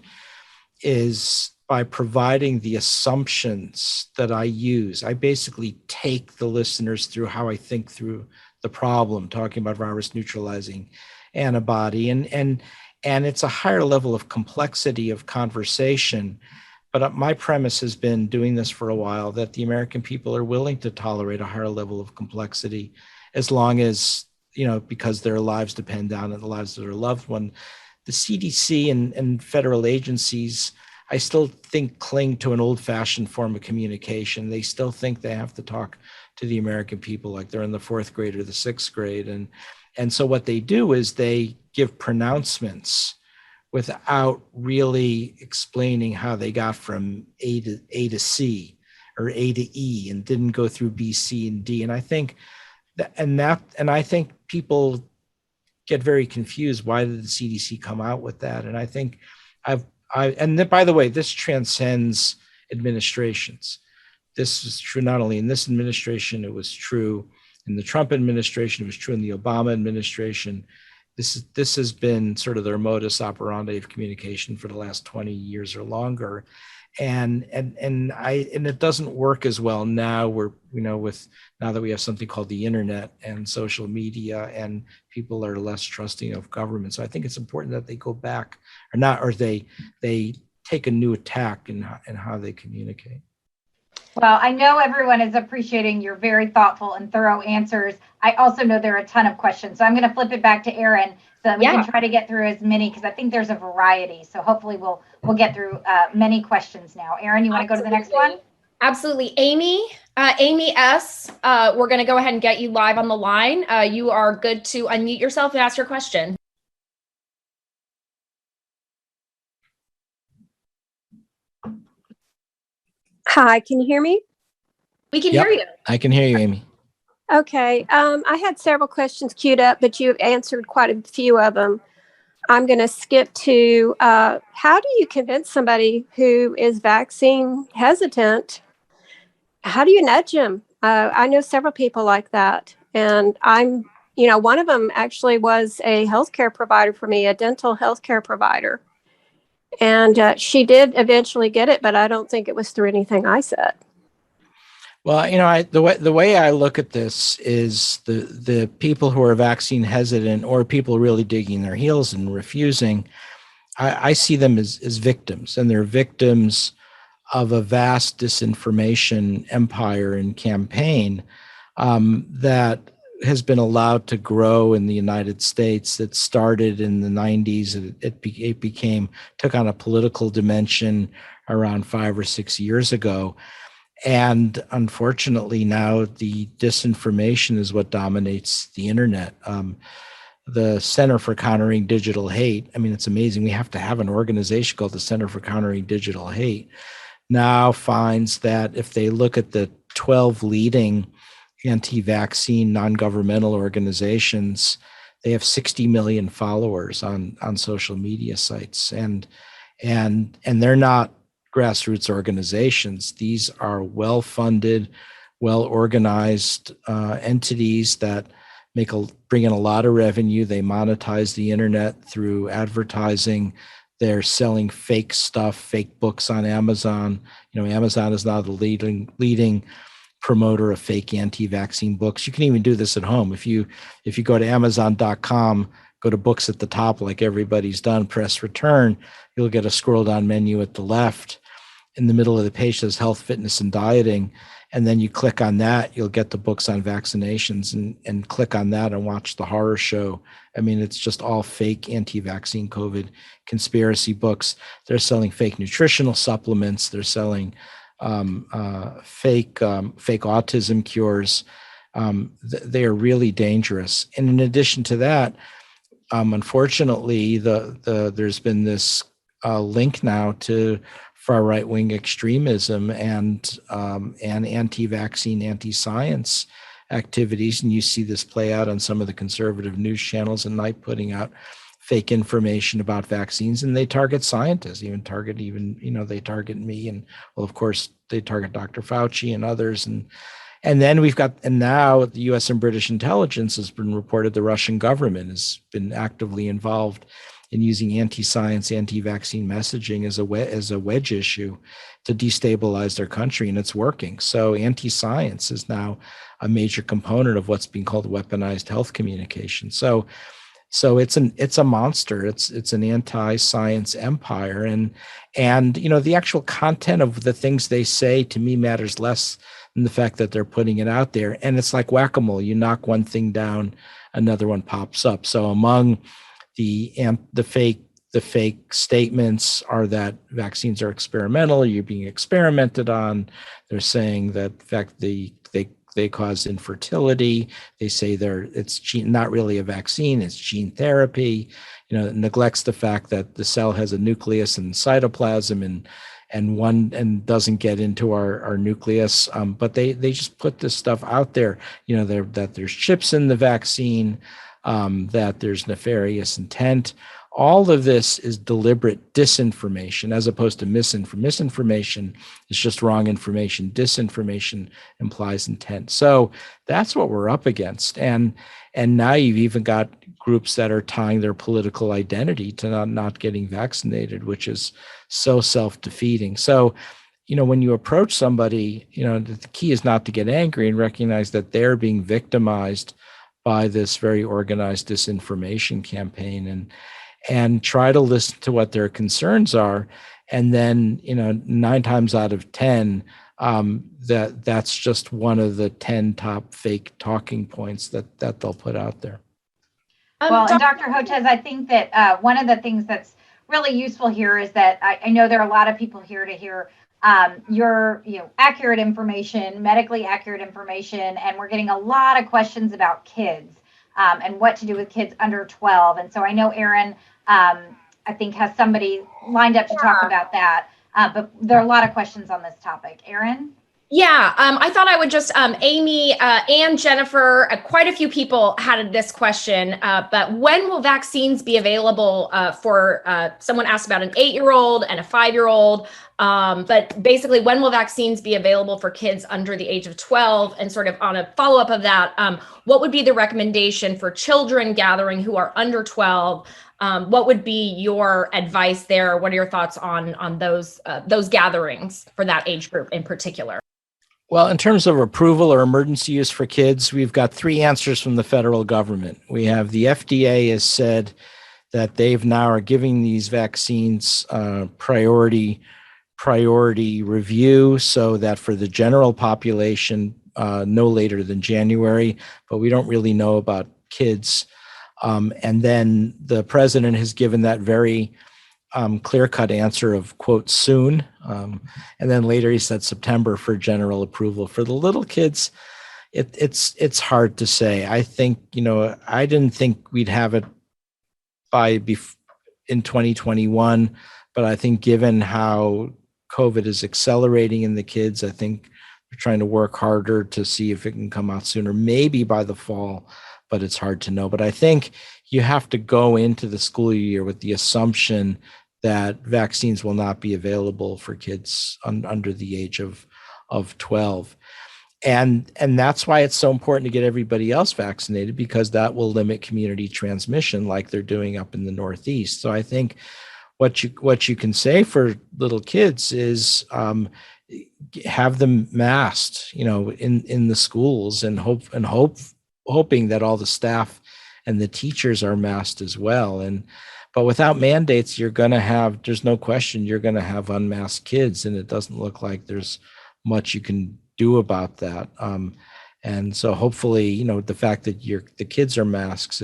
is by providing the assumptions that I use, I basically take the listeners through how I think through the problem, talking about virus neutralizing antibody, and it's a higher level of complexity of conversation. But my premise has been, doing this for a while, that the American people are willing to tolerate a higher level of complexity as long as, because their lives depend on it, the lives of their loved one. The CDC and federal agencies, I still think, cling to an old-fashioned form of communication. They still think they have to talk to the American people like they're in the 4th grade or the 6th grade. And so what they do is they give pronouncements without really explaining how they got from A to C or A to E and didn't go through B, C, and D. And I think I think people get very confused. Why did the CDC come out with that? And I think by the way, this transcends administrations. This is true not only in this administration, it was true in the Trump administration, it was true in the Obama administration. This has been sort of their modus operandi of communication for the last 20 years or longer. And it doesn't work as well now. Now that we have something called the internet and social media, and people are less trusting of government. So I think it's important that they go back or they take a new attack in how they communicate. Well, I know everyone is appreciating your very thoughtful and thorough answers. I also know there are a ton of questions, so I'm going to flip it back to Aaron so that we can try to get through as many, because I think there's a variety. So hopefully we'll get through many questions now. Aaron, you want to go to the next one? Absolutely. Amy S., we're going to go ahead and get you live on the line. You are good to unmute yourself and ask your question. Hi, can you hear me? We can hear you. I can hear you, Amy. Okay. I had several questions queued up, but you've answered quite a few of them. I'm going to skip to how do you convince somebody who is vaccine hesitant? How do you nudge them? I know several people like that. And one of them actually was a healthcare provider for me, a dental healthcare provider. And she did eventually get it, but I don't think it was through anything I said. Well, the way I look at this is the people who are vaccine hesitant, or people really digging their heels and refusing, I see them as victims, and they're victims of a vast disinformation empire and campaign that has been allowed to grow in the United States. It started in the 90s. It took on a political dimension around 5 or 6 years ago. And unfortunately, now the disinformation is what dominates the internet. The Center for Countering Digital Hate, I mean, it's amazing. We have to have an organization called the Center for Countering Digital Hate, now finds that if they look at the 12 leading anti-vaccine non-governmental organizations, they have 60 million followers on social media sites. And they're not grassroots organizations. These are well-funded, well-organized entities that bring in a lot of revenue. They monetize the internet through advertising. They're selling fake stuff, fake books on Amazon. Amazon is now the leading promoter of fake anti-vaccine books. You can even do this at home. If you go to Amazon.com, go to books at the top, like everybody's done, press return, you'll get a scroll down menu at the left. In the middle of the page says health, fitness, and dieting. And then you click on that, you'll get the books on vaccinations, and click on that and watch the horror show. I mean, it's just all fake anti-vaccine COVID conspiracy books. They're selling fake nutritional supplements. They're selling fake autism cures. They are really dangerous. And in addition to that, unfortunately, there's been this link now to far right-wing extremism and anti-vaccine, anti-science activities. And you see this play out on some of the conservative news channels at night, putting out fake information about vaccines, and they target scientists, they target me, and well, of course, they target Dr. Fauci and others. And then now the U.S. and British intelligence has been reported the Russian government has been actively involved in using anti-science, anti-vaccine messaging as a wedge issue to destabilize their country, and it's working. So anti-science is now a major component of what's being called weaponized health communication. So it's a monster. It's an anti-science empire, and the actual content of the things they say to me matters less than the fact that they're putting it out there. And it's like whack-a-mole. You knock one thing down, another one pops up. So among the fake statements are that vaccines are experimental, you're being experimented on. They're saying that in fact they cause infertility. They say it's not really a vaccine, it's gene therapy. It neglects the fact that the cell has a nucleus and cytoplasm and doesn't get into our nucleus. But they just put this stuff out there, that there's chips in the vaccine, that there's nefarious intent. All of this is deliberate disinformation as opposed to misinformation. Misinformation is just wrong information. Disinformation implies intent. So that's what we're up against. And now you've even got groups that are tying their political identity to not getting vaccinated, which is so self-defeating. So, when you approach somebody, the key is not to get angry and recognize that they're being victimized by this very organized disinformation campaign, and try to listen to what their concerns are. And then, 9 times out of 10, that's just one of the 10 top fake talking points that they'll put out there. Well, and Dr. Hotez, I think that one of the things that's really useful here is that I know there are a lot of people here to hear your accurate information, medically accurate information, and we're getting a lot of questions about kids and what to do with kids under 12. And so I know Aaron, I think, has somebody lined up to talk about that, but there are a lot of questions on this topic. Aaron? Yeah, I thought I would just, Amy and Jennifer, quite a few people had this question, but when will vaccines be available for, someone asked about an 8-year-old and a 5-year-old, but basically when will vaccines be available for kids under the age of 12? And sort of on a follow-up of that, what would be the recommendation for children gathering who are under 12? What would be your advice there? What are your thoughts on those gatherings for that age group in particular? Well, in terms of approval or emergency use for kids, we've got 3 answers from the federal government. We have the FDA has said that they've now are giving these vaccines priority review, so that for the general population, no later than January, but we don't really know about kids. And then the president has given that very clear-cut answer of, quote, soon. And then later he said September for general approval. For the little kids, it's hard to say. I think, I didn't think we'd have it in 2021, but I think given how COVID is accelerating in the kids, I think we're trying to work harder to see if it can come out sooner, maybe by the fall, but it's hard to know. But I think you have to go into the school year with the assumption that vaccines will not be available for kids under the age of 12. And that's why it's so important to get everybody else vaccinated, because that will limit community transmission like they're doing up in the Northeast. So I think what you can say for little kids is have them masked, in the schools, and hoping that all the staff and the teachers are masked as well. But without mandates, there's no question you're going to have unmasked kids, and it doesn't look like there's much you can do about that. And so hopefully, the fact that the kids are masks,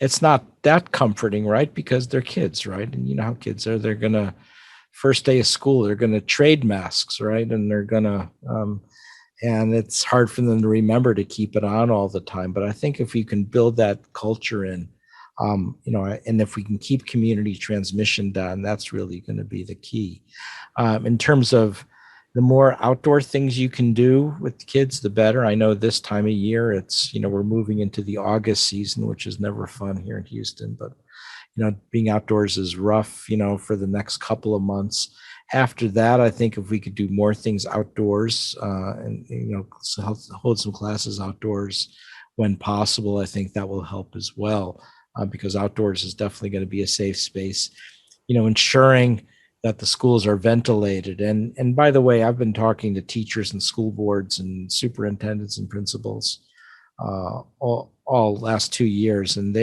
it's not that comforting, right? Because they're kids, right? And you know how kids are, they're going to, first day of school, they're going to trade masks, right? And they're going to, and it's hard for them to remember to keep it on all the time. But I think if we can build that culture in, and if we can keep community transmission down, that's really going to be the key. In terms of the more outdoor things you can do with the kids, the better. I know this time of year, it's, we're moving into the August season, which is never fun here in Houston, but, being outdoors is rough, for the next couple of months. After that, I think if we could do more things outdoors, and, hold some classes outdoors when possible, I think that will help as well, because outdoors is definitely going to be a safe space, ensuring that the schools are ventilated. And by the way, I've been talking to teachers and school boards and superintendents and principals all last 2 years, and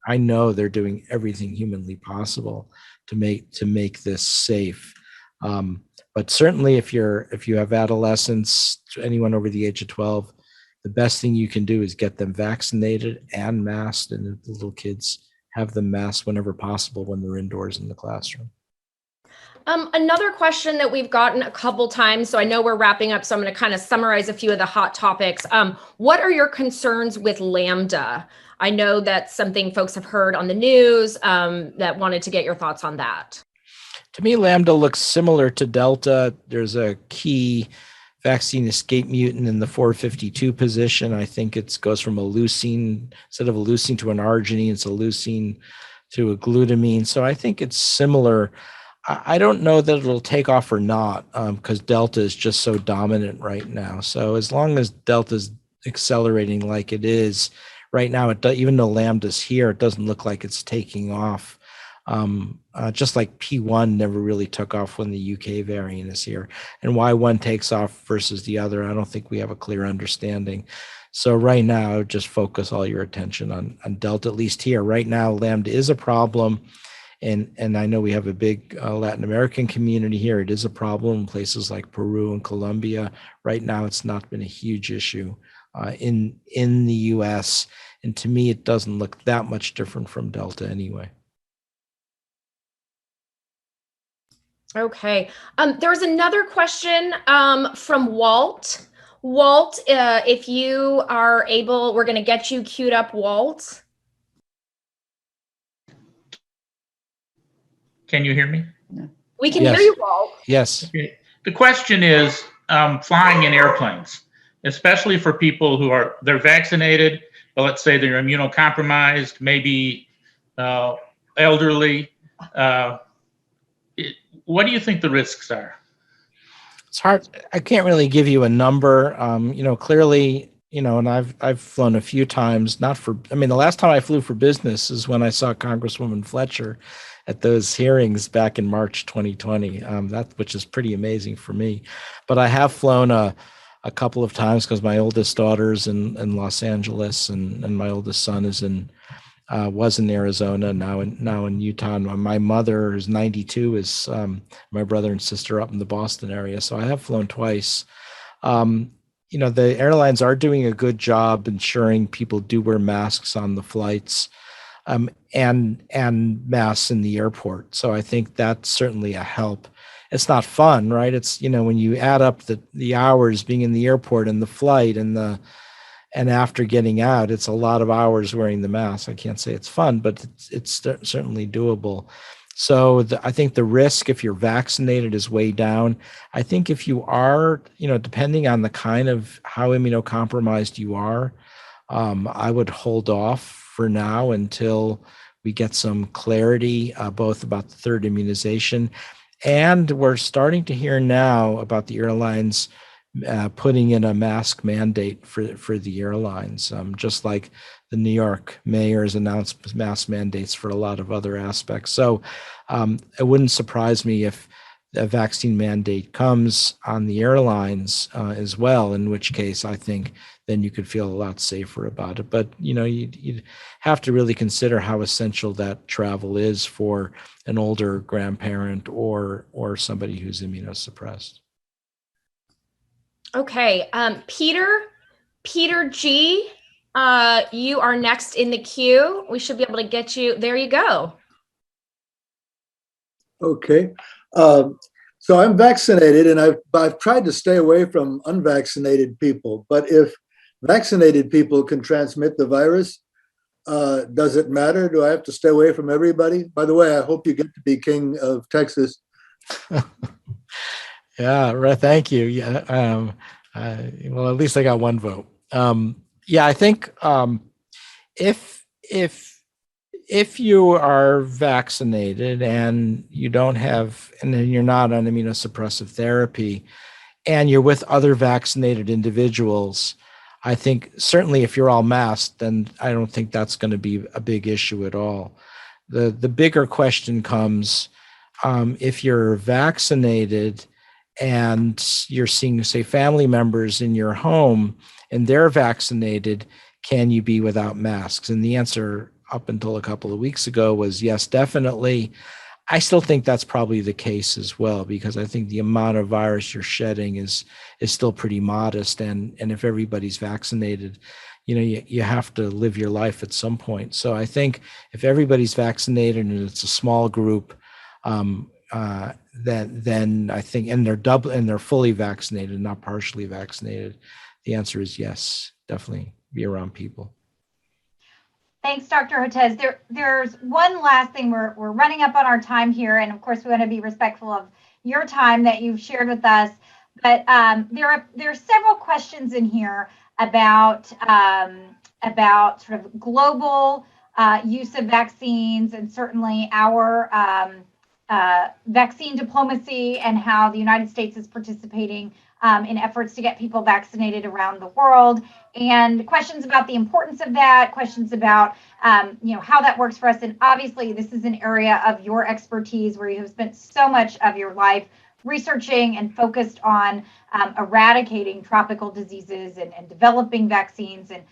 I know they're doing everything humanly possible to make this safe. But certainly if you have adolescents, anyone over the age of 12, the best thing you can do is get them vaccinated and masked, and the little kids have them masked whenever possible when they're indoors in the classroom. Another question that we've gotten a couple times, so I know we're wrapping up, so I'm going to kind of summarize a few of the hot topics. What are your concerns with Lambda? I know that's something folks have heard on the news, that wanted to get your thoughts on that. To me, Lambda looks similar to Delta. There's a key vaccine escape mutant in the 452 position. I think it goes from a leucine, instead of a leucine to an arginine, it's a leucine to a glutamine. So I think it's similar. I don't know that it'll take off or not, because Delta is just so dominant right now. So as long as Delta's accelerating like it is right now, even though Lambda's here, it doesn't look like it's taking off. Just like P1 never really took off when the UK variant is here. And why one takes off versus the other, I don't think we have a clear understanding. So right now, just focus all your attention on Delta, at least here. Right now, Lambda is a problem. And I know we have a big Latin American community here. It is a problem in places like Peru and Colombia. Right now, it's not been a huge issue in the US. And to me, it doesn't look that much different from Delta anyway. Okay. There was another question from Walt. Walt, if you are able, we're going to get you queued up, Walt. Can you hear me? We can Yes. hear you, Walt. Yes. Okay. The question is flying in airplanes, especially for people they're vaccinated, but let's say they're immunocompromised, maybe elderly. What do you think the risks are? It's hard. I can't really give you a number. Clearly, and I've flown a few times, the last time I flew for business is when I saw Congresswoman Fletcher at those hearings back in March 2020, which is pretty amazing for me. But I have flown a couple of times because my oldest daughter's in Los Angeles and my oldest son was in Arizona, now in Utah. And my mother, who's 92, is my brother and sister up in the Boston area. So I have flown twice. The airlines are doing a good job ensuring people do wear masks on the flights, and masks in the airport. So I think that's certainly a help. It's not fun, right? It's, when you add up the hours being in the airport and the flight and after getting out, it's a lot of hours wearing the mask. I can't say it's fun, but it's certainly doable. So I think the risk, if you're vaccinated, is way down. I think if you are, depending on the kind of how immunocompromised you are, I would hold off for now until we get some clarity, both about the third immunization. And we're starting to hear now about the airlines putting in a mask mandate for the airlines, just like the New York mayor has announced mask mandates for a lot of other aspects. So it wouldn't surprise me if a vaccine mandate comes on the airlines as well, in which case I think then you could feel a lot safer about it. But, you'd have to really consider how essential that travel is for an older grandparent or somebody who's immunosuppressed. Okay, Peter G, you are next in the queue. We should be able to get you. There you go. Okay. So I'm vaccinated, and I've tried to stay away from unvaccinated people. But if vaccinated people can transmit the virus, does it matter? Do I have to stay away from everybody? By the way, I hope you get to be king of Texas. Yeah, right. Thank you. Yeah. Well, at least I got one vote. I think if you are vaccinated and you don't have, and then you're not on immunosuppressive therapy, and you're with other vaccinated individuals, I think certainly if you're all masked, then I don't think that's going to be a big issue at all. The bigger question comes if you're vaccinated and you're seeing, say, family members in your home and they're vaccinated, can you be without masks? And the answer up until a couple of weeks ago was yes, definitely. I still think that's probably the case as well, because I think the amount of virus you're shedding is still pretty modest. And if everybody's vaccinated, you have to live your life at some point. So I think if everybody's vaccinated and it's a small group, then I think, and they're fully vaccinated, not partially vaccinated, the answer is yes, definitely be around people. Thanks, Dr. Hotez. There's one last thing. We're running up on our time here, and of course we want to be respectful of your time that you've shared with us. But there are several questions in here about sort of global use of vaccines, and certainly our vaccine diplomacy and how the United States is participating in efforts to get people vaccinated around the world, and questions about the importance of that, questions about how that works for us. And obviously this is an area of your expertise where you have spent so much of your life researching and focused on eradicating tropical diseases and developing vaccines. And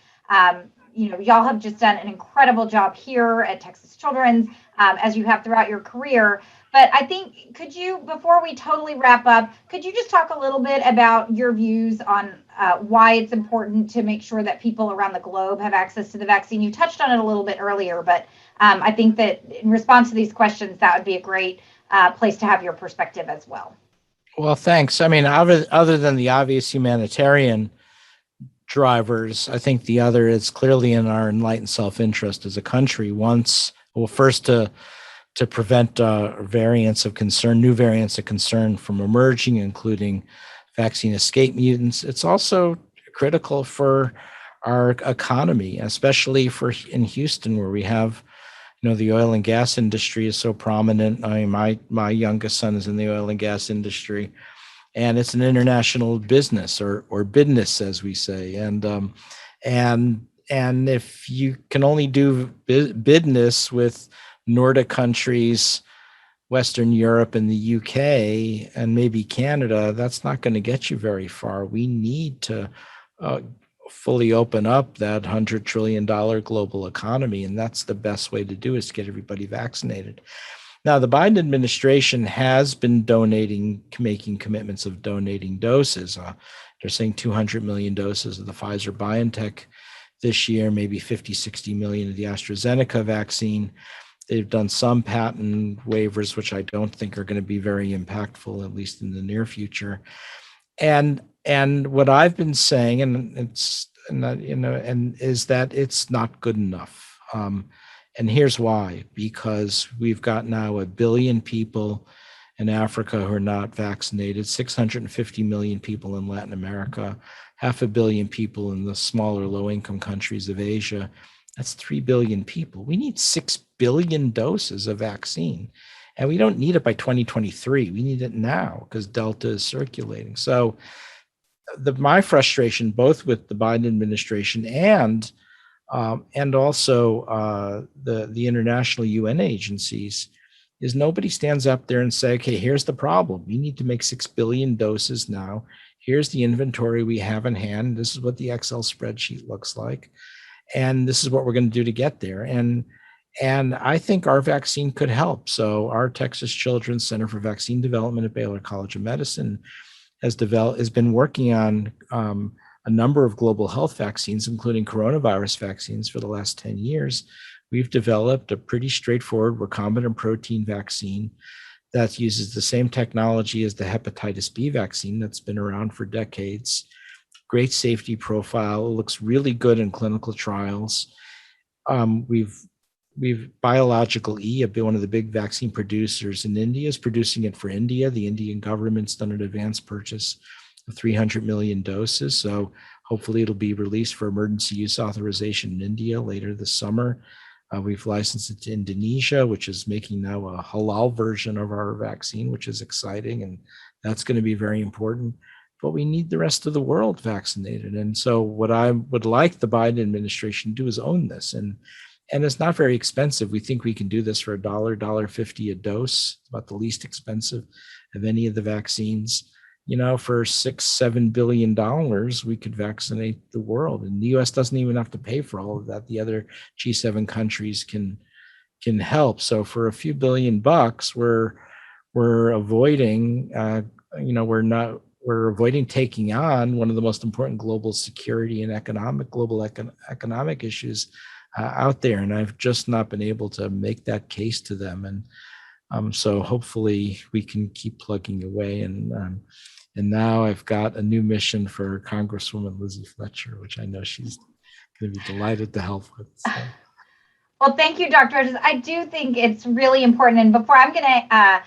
y'all have just done an incredible job here at Texas Children's, as you have throughout your career. But I think, could you, before we totally wrap up, could you just talk a little bit about your views on why it's important to make sure that people around the globe have access to the vaccine? You touched on it a little bit earlier, but I think that in response to these questions, that would be a great place to have your perspective as well. Well, thanks. I mean, other than the obvious humanitarian drivers, I think the other is clearly in our enlightened self-interest as a country. First to prevent new variants of concern from emerging, including vaccine escape mutants. It's also critical for our economy, especially in Houston, where we have, the oil and gas industry is so prominent. I mean, my youngest son is in the oil and gas industry, and it's an international business or business, as we say. And if you can only do business with Nordic countries, Western Europe and the UK, and maybe Canada, that's not going to get you very far. We need to fully open up that $100 trillion global economy, and that's the best way to do is to get everybody vaccinated. Now, the Biden administration has been making commitments of donating doses. They're saying 200 million doses of the Pfizer-BioNTech this year, maybe 50, 60 million of the AstraZeneca vaccine. They've done some patent waivers, which I don't think are going to be very impactful, at least in the near future. And what I've been saying, is that it's not good enough. And here's why: because we've got now 1 billion people in Africa who are not vaccinated, 650 million people in Latin America, 500 million people in the smaller low-income countries of Asia. That's 3 billion people. We need 6 billion doses of vaccine. And we don't need it by 2023. We need it now because Delta is circulating. So my frustration, both with the Biden administration and also the international UN agencies, is nobody stands up there and say, okay, here's the problem. We need to make 6 billion doses now. Here's the inventory we have in hand. This is what the Excel spreadsheet looks like. And this is what we're going to do to get there. And I think our vaccine could help. So our Texas Children's Center for Vaccine Development at Baylor College of Medicine has been working on a number of global health vaccines, including coronavirus vaccines, for the last 10 years. We've developed a pretty straightforward recombinant protein vaccine that uses the same technology as the hepatitis B vaccine that's been around for decades. Great safety profile. It looks really good in clinical trials. We've Biological E, one of the big vaccine producers in India, is producing it for India. The Indian government's done an advance purchase of 300 million doses. So hopefully it'll be released for emergency use authorization in India later this summer. We've licensed it to Indonesia, which is making now a halal version of our vaccine, which is exciting. And that's going to be very important. But we need the rest of the world vaccinated. And so what I would like the Biden administration to do is own this. And it's not very expensive. We think we can do this for $1.50 a dose, about the least expensive of any of the vaccines. For $6-7 billion, we could vaccinate the world. And the US doesn't even have to pay for all of that. The other G7 countries can help. So for a few $1 billion, we're avoiding, we're avoiding taking on one of the most important global security and global economic issues out there. And I've just not been able to make that case to them. And so hopefully we can keep plugging away. And now I've got a new mission for Congresswoman Lizzie Fletcher, which I know she's going to be delighted to help with. So. Well, thank you, Dr. Hotez. I do think it's really important. And before I'm going to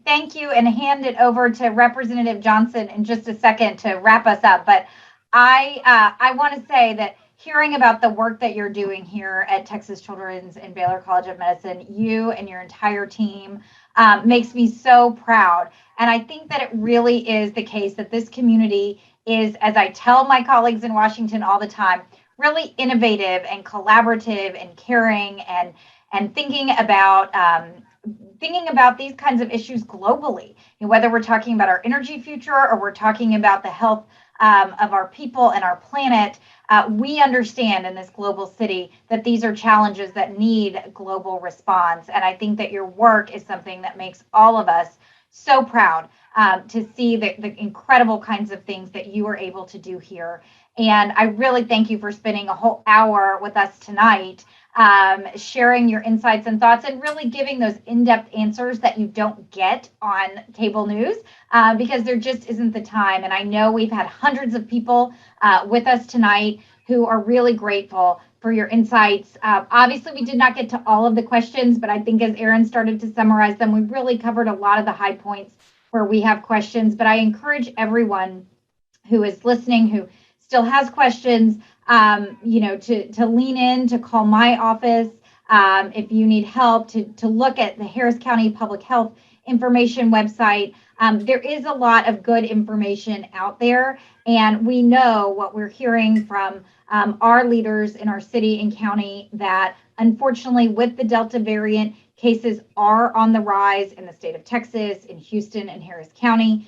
thank you and hand it over to Representative Johnson in just a second to wrap us up. But I want to say that hearing about the work that you're doing here at Texas Children's and Baylor College of Medicine, you and your entire team, makes me so proud. And I think that it really is the case that this community is, as I tell my colleagues in Washington all the time, really innovative and collaborative and caring and thinking about these kinds of issues globally. Whether we're talking about our energy future or we're talking about the health of our people and our planet, we understand in this global city that these are challenges that need global response. And I think that your work is something that makes all of us so proud to see the incredible kinds of things that you are able to do here. And I really thank you for spending a whole hour with us tonight, sharing your insights and thoughts and really giving those in-depth answers that you don't get on cable news because there just isn't the time. And I know we've had hundreds of people with us tonight who are really grateful for your insights. Obviously, we did not get to all of the questions, but I think as Aaron started to summarize them, we really covered a lot of the high points where we have questions. But I encourage everyone who is listening, who still has questions, to lean in, to call my office if you need help, to look at the Harris County Public Health information website. There is a lot of good information out there, and we know what we're hearing from our leaders in our city and county that unfortunately with the Delta variant, cases are on the rise in the state of Texas, in Houston and Harris County.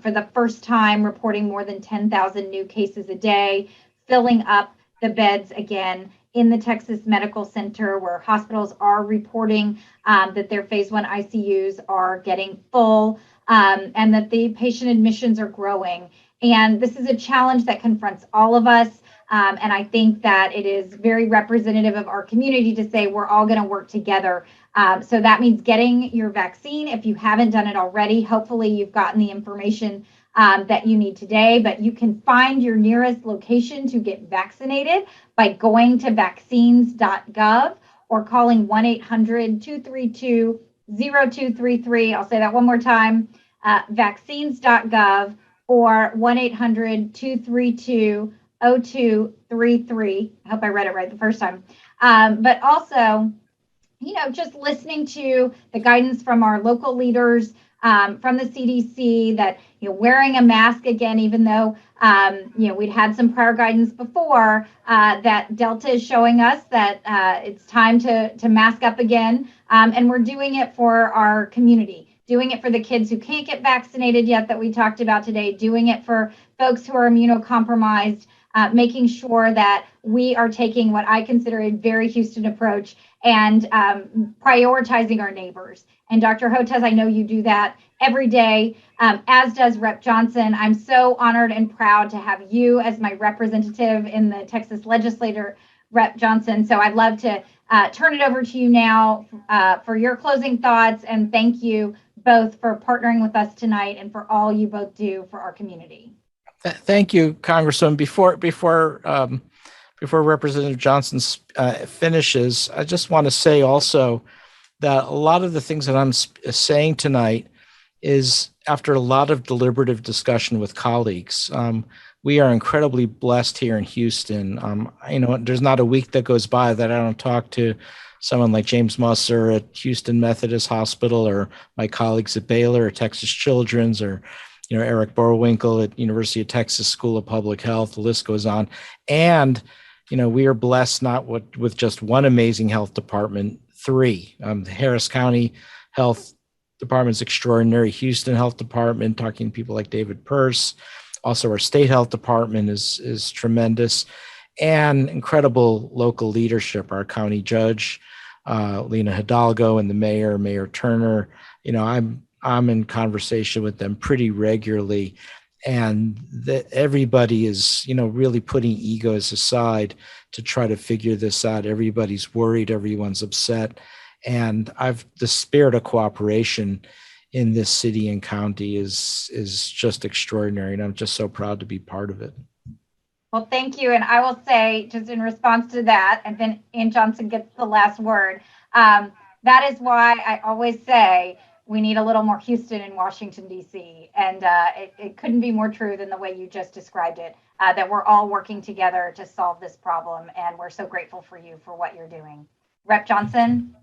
For the first time, reporting more than 10,000 new cases a day, filling up the beds again in the Texas Medical Center, where hospitals are reporting that their phase 1 ICUs are getting full, and that the patient admissions are growing. And this is a challenge that confronts all of us. And I think that it is very representative of our community to say we're all going to work together. So that means getting your vaccine if you haven't done it already. Hopefully you've gotten the information that you need today, but you can find your nearest location to get vaccinated by going to vaccines.gov or calling 1-800-232-0233. I'll say that one more time, vaccines.gov or 1-800-232-0233. I hope I read it right the first time. But also, just listening to the guidance from our local leaders, from the CDC, that, wearing a mask again, even though, we'd had some prior guidance before, that Delta is showing us that it's time to mask up again. And we're doing it for our community, doing it for the kids who can't get vaccinated yet that we talked about today, doing it for folks who are immunocompromised, making sure that we are taking what I consider a very Houston approach and prioritizing our neighbors. And Dr. Hotez, I know you do that every day, as does Rep. Johnson. I'm so honored and proud to have you as my representative in the Texas legislature, Rep. Johnson. So I'd love to turn it over to you now for your closing thoughts, and thank you both for partnering with us tonight and for all you both do for our community. Thank you, Congresswoman. Before Representative Johnson finishes, I just want to say also that a lot of the things that I'm saying tonight is after a lot of deliberative discussion with colleagues. We are incredibly blessed here in Houston. There's not a week that goes by that I don't talk to someone like James Musser at Houston Methodist Hospital, or my colleagues at Baylor or Texas Children's, or Eric Borwinkle at University of Texas School of Public Health. The list goes on. And we are blessed not with just one amazing health department, three. The Harris County Health Department's extraordinary. Houston Health Department, talking to people like David Pearce. Also, our state health department is tremendous, and incredible local leadership. Our county judge, Lena Hidalgo, and the Mayor Turner. I'm in conversation with them pretty regularly, and everybody is, really putting egos aside to try to figure this out. Everybody's worried, everyone's upset, and the spirit of cooperation in this city and county is just extraordinary, and I'm just so proud to be part of it. Well, thank you. And I will say, just in response to that, and then Ann Johnson gets the last word, that is why I always say we need a little more Houston in Washington, D.C. And it couldn't be more true than the way you just described it, that we're all working together to solve this problem. And we're so grateful for you for what you're doing. Rep. Johnson.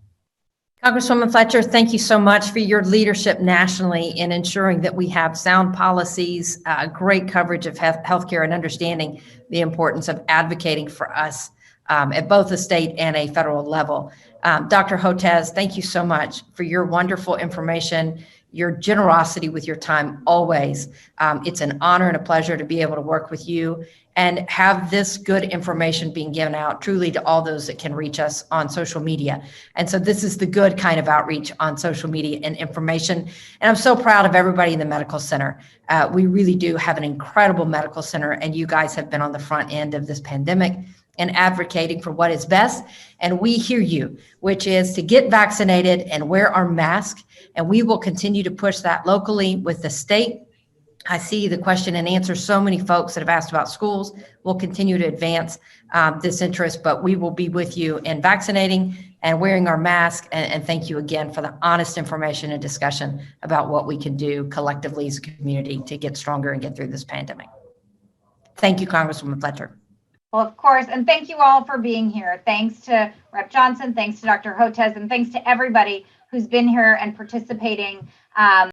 Congresswoman Fletcher, thank you so much for your leadership nationally in ensuring that we have sound policies, great coverage of healthcare, and understanding the importance of advocating for us at both the state and a federal level. Dr. Hotez, thank you so much for your wonderful information, your generosity with your time always. It's an honor and a pleasure to be able to work with you and have this good information being given out truly to all those that can reach us on social media. And so this is the good kind of outreach on social media and information. And I'm so proud of everybody in the medical center. We really do have an incredible medical center, and you guys have been on the front end of this pandemic and advocating for what is best. And we hear you, which is to get vaccinated and wear our mask. And we will continue to push that locally with the state. I see the question and answer. So many folks that have asked about schools. We'll continue to advance this interest, but we will be with you in vaccinating and wearing our mask. And thank you again for the honest information and discussion about what we can do collectively as a community to get stronger and get through this pandemic. Thank you, Congresswoman Fletcher. Well, of course, and thank you all for being here. Thanks to Rep. Johnson, thanks to Dr. Hotez, and thanks to everybody who's been here and participating.